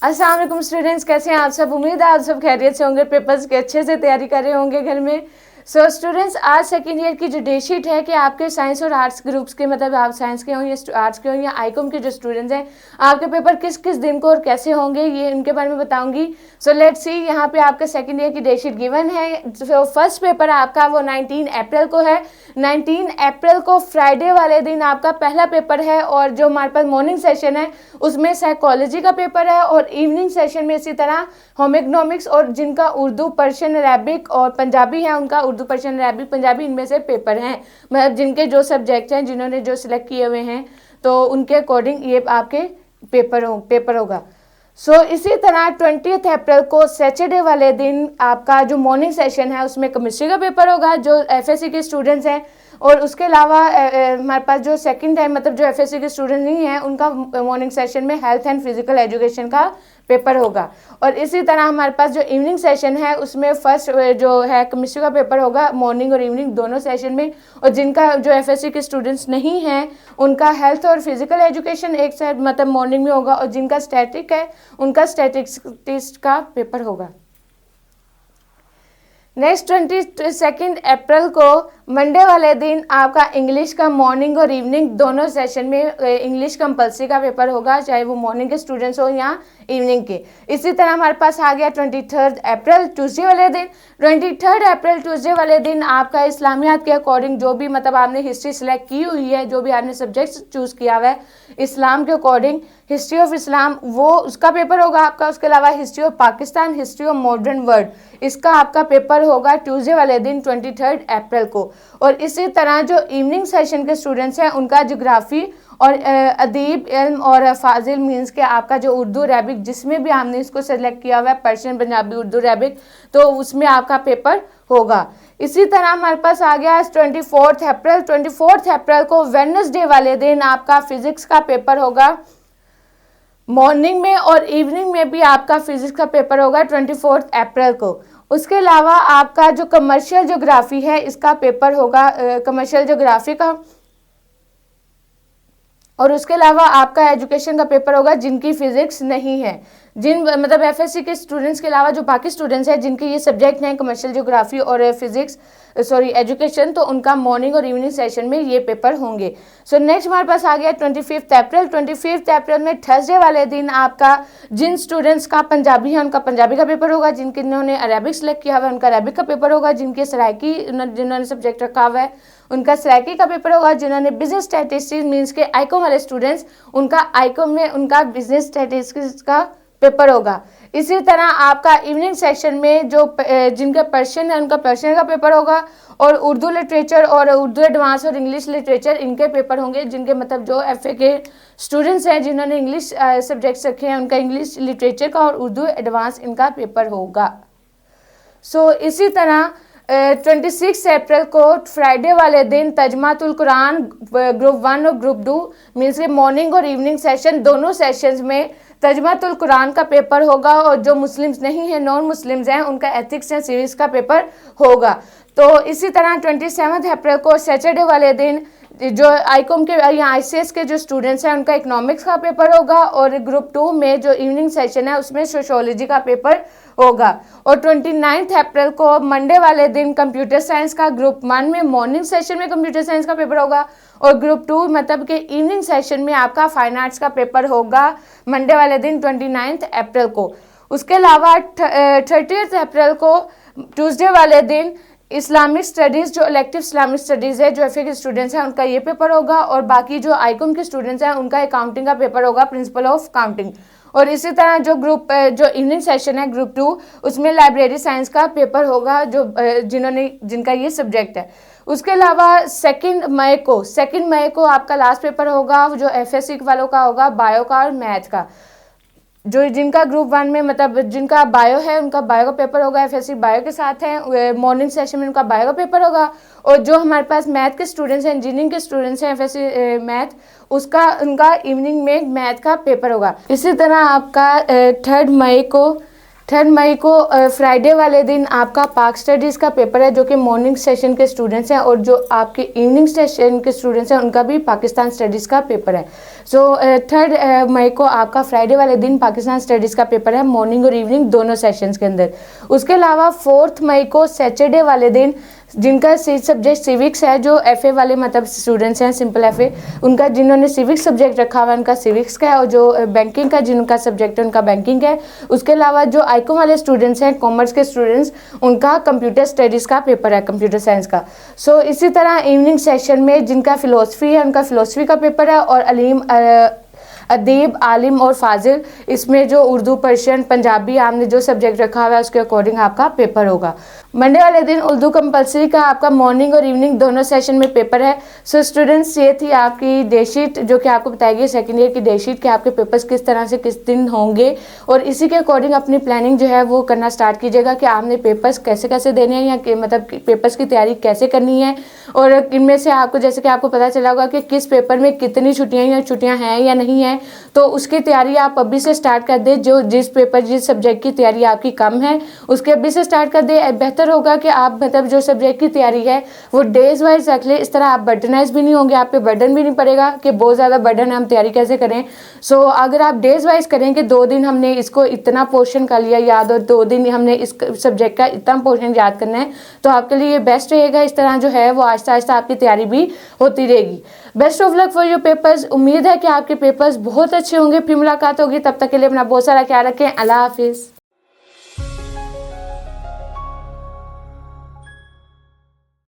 अस्सलाम वालेकुम स्टूडेंट्स, कैसे हैं आप सब। उम्मीद है आप सब खैरियत से होंगे, पेपर्स की अच्छे से तैयारी कर रहे होंगे घर में। सो स्टूडेंट्स, आज सेकेंड ईयर की जो डेट शीट है कि आपके साइंस और आर्ट्स ग्रुप्स के, मतलब आप साइंस के हों या आर्ट्स के हों या आईकॉम के जो स्टूडेंट्स हैं, आपके पेपर किस किस दिन को और कैसे होंगे ये इनके बारे में बताऊंगी। सो लेट्स सी, यहाँ पे आपका सेकेंड ईयर की डेट शीट गिवन है। तो फर्स्ट पेपर आपका वो 19 अप्रैल को है। 19 अप्रैल को फ्राइडे वाले दिन आपका पहला पेपर है, और जो हमारे पास मॉर्निंग सेशन है उसमें साइकोलॉजी का पेपर है, और इवनिंग सेशन में इसी तरह होम इकोनॉमिक्स और जिनका उर्दू, पर्शियन, अरबिक और पंजाबी है उनका उर्दू, पर्शियन, अरबिक, पंजाबी इनमें से पेपर हैं। मतलब जिनके जो सब्जेक्ट हैं, जिन्होंने जो सिलेक्ट किए हुए हैं, तो उनके अकॉर्डिंग ये आपके पेपर होगा। सो इसी तरह 20 अप्रैल को सैटरडे वाले दिन आपका जो मॉर्निंग सेशन है उसमें केमिस्ट्री का पेपर होगा जो एफएससी के स्टूडेंट्स हैं। और उसके अलावा हमारे पास जो सेकंड टाइम, मतलब जो एफएससी के स्टूडेंट नहीं हैं, उनका मॉर्निंग सेशन में हेल्थ एंड फिजिकल एजुकेशन का पेपर होगा। और इसी तरह हमारे पास जो इवनिंग सेशन है उसमें फर्स्ट जो है केमिस्ट्री का पेपर होगा मॉर्निंग और इवनिंग दोनों सेशन में। और जिनका जो एफएससी के स्टूडेंट्स नहीं हैं उनका हेल्थ और फिजिकल एजुकेशन एक साइड मतलब मॉर्निंग में होगा, और जिनका स्टैटिक है उनका स्टैटिक्स का पेपर होगा। नेक्स्ट 22 अप्रैल को मंडे वाले दिन आपका इंग्लिश का मॉर्निंग और इवनिंग दोनों सेशन में इंग्लिश कंपल्सरी का पेपर होगा, चाहे वो मॉर्निंग के स्टूडेंट्स हो या इवनिंग के। इसी तरह हमारे पास आ गया 23 अप्रैल ट्यूसडे वाले दिन। 23 अप्रैल ट्यूसडे वाले दिन आपका इस्लामियात के अकॉर्डिंग जो भी, मतलब आपने हिस्ट्री सेलेक्ट की हुई है, जो भी आपने सब्जेक्ट चूज़ किया हुआ है इस्लाम के अकॉर्डिंग, हिस्ट्री ऑफ इस्लाम वो उसका पेपर होगा आपका। उसके अलावा history of Pakistan, history of modern world, इसका आपका पेपर होगा ट्यूसडे वाले दिन 23 अप्रैल को। और इसी तरह जो इवनिंग सेशन के स्टूडेंट्स हैं उनका ज्योग्राफी और अदीब, इल्म और फाजिल मीन्स के आपका जो उर्दू, अरबिक, जिसमें भी आपने इसको सेलेक्ट किया हुआ है, पर्शियन, पंजाबी, उर्दू, अरबिक, तो उसमें आपका पेपर होगा। इसी तरह हमारे पास आ गया 24 अप्रैल। 24 अप्रैल को वेडनेसडे वाले दिन आपका फिजिक्स का पेपर होगा मॉर्निंग में, और इवनिंग में भी आपका फिजिक्स का पेपर होगा 24 अप्रैल को। उसके अलावा आपका जो कमर्शियल ज्योग्राफी है इसका पेपर होगा कमर्शियल ज्योग्राफी का। और उसके अलावा आपका एजुकेशन का पेपर होगा जिनकी फिजिक्स नहीं है, जिन मतलब एफएससी के स्टूडेंट्स के अलावा जो बाकी स्टूडेंट्स हैं जिनके ये सब्जेक्ट हैं कमर्शियल ज्योग्राफी और फिजिक्स, एजुकेशन, तो उनका मॉर्निंग और इवनिंग सेशन में ये पेपर होंगे। सो नेक्स्ट हमारे पास आ गया 25 अप्रैल। 25 अप्रैल में थर्सडे वाले दिन आपका जिन स्टूडेंट्स का पंजाबी है उनका पंजाबी का पेपर होगा, जिन्होंने अरबिक सेलेक्ट किया हुआ है उनका अरबिक का पेपर होगा, जिनके सराइकी जिन्होंने सब्जेक्ट रखा हुआ है उनका सराइकी का पेपर होगा, जिन्होंने बिजनेस स्टैटिस्टिक्स मीन्स के आईकॉम वाले स्टूडेंट्स उनका आईकॉम में उनका बिजनेस स्टैटिस्टिक्स का पेपर होगा। इसी तरह आपका इवनिंग सेशन में जो जिनका पर्शियन है उनका पर्शियन का पेपर होगा, और उर्दू लिटरेचर और उर्दू एडवांस और इंग्लिश लिटरेचर इनके पेपर होंगे, जिनके मतलब जो एफए के स्टूडेंट्स हैं जिन्होंने इंग्लिश सब्जेक्ट्स रखे हैं उनका इंग्लिश लिटरेचर का और उर्दू एडवांस इनका पेपर होगा। सो इसी तरह 26 अप्रैल को फ्राइडे वाले दिन तर्जमातुल कुरान ग्रुप 1 और ग्रुप 2 मीन्स के मॉर्निंग और इवनिंग सेशन दोनों सेशंस में तर्जमातुल कुरान का पेपर होगा, और जो मुस्लिम्स नहीं हैं, नॉन मुस्लिम्स हैं, उनका एथिक्स एंड सिविक्स का पेपर होगा। तो इसी तरह 27 अप्रैल को सैटरडे वाले दिन जो आईकॉम के या आईसीएस के जो स्टूडेंट्स हैं उनका इकोनॉमिक्स का पेपर होगा, और ग्रुप 2 में जो इवनिंग सेशन है उसमें सोशियोलॉजी का पेपर होगा। और 29 अप्रैल को मंडे वाले दिन कंप्यूटर साइंस का ग्रुप 1 में मॉर्निंग सेशन में कंप्यूटर साइंस का पेपर होगा, और ग्रुप 2 मतलब के इवनिंग सेशन में आपका फाइन आर्ट्स का पेपर होगा मंडे वाले दिन 29 अप्रैल को। उसके अलावा 30 अप्रैल को ट्यूसडे वाले दिन इस्लामिक स्टडीज़, जो इलेक्टिव इस्लामिक स्टडीज़ है, जो एफए के स्टूडेंट्स हैं उनका ये पेपर होगा, और बाकी जो आईकॉम के स्टूडेंट्स हैं उनका अकाउंटिंग का पेपर होगा, प्रिंसिपल ऑफ अकाउंटिंग। और इसी तरह जो जो इवनिंग सेशन है ग्रुप 2 उसमें लाइब्रेरी साइंस का पेपर होगा, जो जिनका ये सब्जेक्ट है। उसके अलावा 2 मई को आपका लास्ट पेपर होगा जो एफएससी वालों का होगा, बायो का और मैथ का। जो जिनका ग्रुप 1 में मतलब जिनका बायो है उनका बायो का पेपर होगा, एफएससी बायो के साथ हैं, मॉर्निंग सेशन में उनका बायो का पेपर होगा। और जो हमारे पास मैथ के स्टूडेंट्स हैं, इंजीनियरिंग के स्टूडेंट्स हैं, एफएससी मैथ, उसका उनका इवनिंग में मैथ का पेपर होगा। इसी तरह आपका 3 3 मई को फ्राइडे वाले दिन आपका पाक स्टडीज़ का पेपर है, जो कि मॉर्निंग सेशन के स्टूडेंट्स हैं, और जो आपके इवनिंग सेशन के स्टूडेंट्स हैं उनका भी पाकिस्तान स्टडीज़ का पेपर है। सो 3 मई को आपका फ्राइडे वाले दिन पाकिस्तान स्टडीज़ का पेपर है, मॉर्निंग और इवनिंग दोनों सेशंस के अंदर। उसके अलावा 4 मई को सैटरडे वाले दिन जिनका सब्जेक्ट सिविक्स है, जो एफए वाले मतलब स्टूडेंट्स हैं, सिंपल एफए, उनका जिन्होंने सिविक्स सब्जेक्ट रखा हुआ है उनका सिविक्स का है, और जो बैंकिंग का जिनका सब्जेक्ट है उनका बैंकिंग है। उसके अलावा जो आईकॉम वाले स्टूडेंट्स हैं, कॉमर्स के स्टूडेंट्स, उनका कंप्यूटर स्टडीज़ का पेपर है, कंप्यूटर साइंस का। सो इसी तरह इवनिंग सेशन में जिनका फ़िलोसफी है उनका फ़िलोसफी का पेपर है, और अदीब, आलिम और फाजिल, इसमें जो उर्दू, पर्शियन, पंजाबी आपने जो सब्जेक्ट रखा हुआ है उसके अकॉर्डिंग आपका पेपर होगा। मंडे वाले दिन उर्दू कंपलसरी का आपका मॉर्निंग और इवनिंग दोनों सेशन में पेपर है। सो स्टूडेंट्स, ये थी आपकी डेटशीट जो कि आपको बताएगी सेकेंड ईयर की डेटशीट कि आपके पेपर्स किस तरह से किस दिन होंगे, और इसी के अकॉर्डिंग अपनी प्लानिंग जो है वो करना स्टार्ट कीजिएगा कि आपने पेपर्स कैसे कैसे देने हैं, या मतलब पेपर्स की तैयारी कैसे करनी है, और इनमें से आपको जैसे कि आपको पता चला होगा कि किस पेपर में कितनी छुट्टियाँ हैं या नहीं हैं, तो उसकी तैयारी आप अभी से स्टार्ट कर दें। जो जिस सब्जेक्ट की तैयारी आपकी कम है उसके अभी से स्टार्ट कर दें। बेहतर होगा कि आप मतलब जो सब्जेक्ट की तैयारी है वो डेज वाइज रख ले, इस तरह आप बर्डनाइज भी नहीं होंगे, आप पे बर्डन भी नहीं पड़ेगा कि बहुत ज़्यादा बर्डन है, हम तैयारी कैसे करें। सो अगर आप डेज वाइज करें कि 2 दिन हमने इसको इतना पोर्शन कर लिया याद, और 2 दिन हमने इस सब्जेक्ट का इतना पोर्शन याद करना है, तो आपके लिए बेस्ट रहेगा। इस तरह जो है वो आहिस्ता आहिस्ता आपकी तैयारी भी होती रहेगी। Best of luck for your papers. उम्मीद है कि आपके पेपर्स बहुत अच्छे होंगे। फिर मुलाकात होगी, तब तक के लिए अपना बहुत सारा ख्याल रखें। अल्लाह हाफिज़।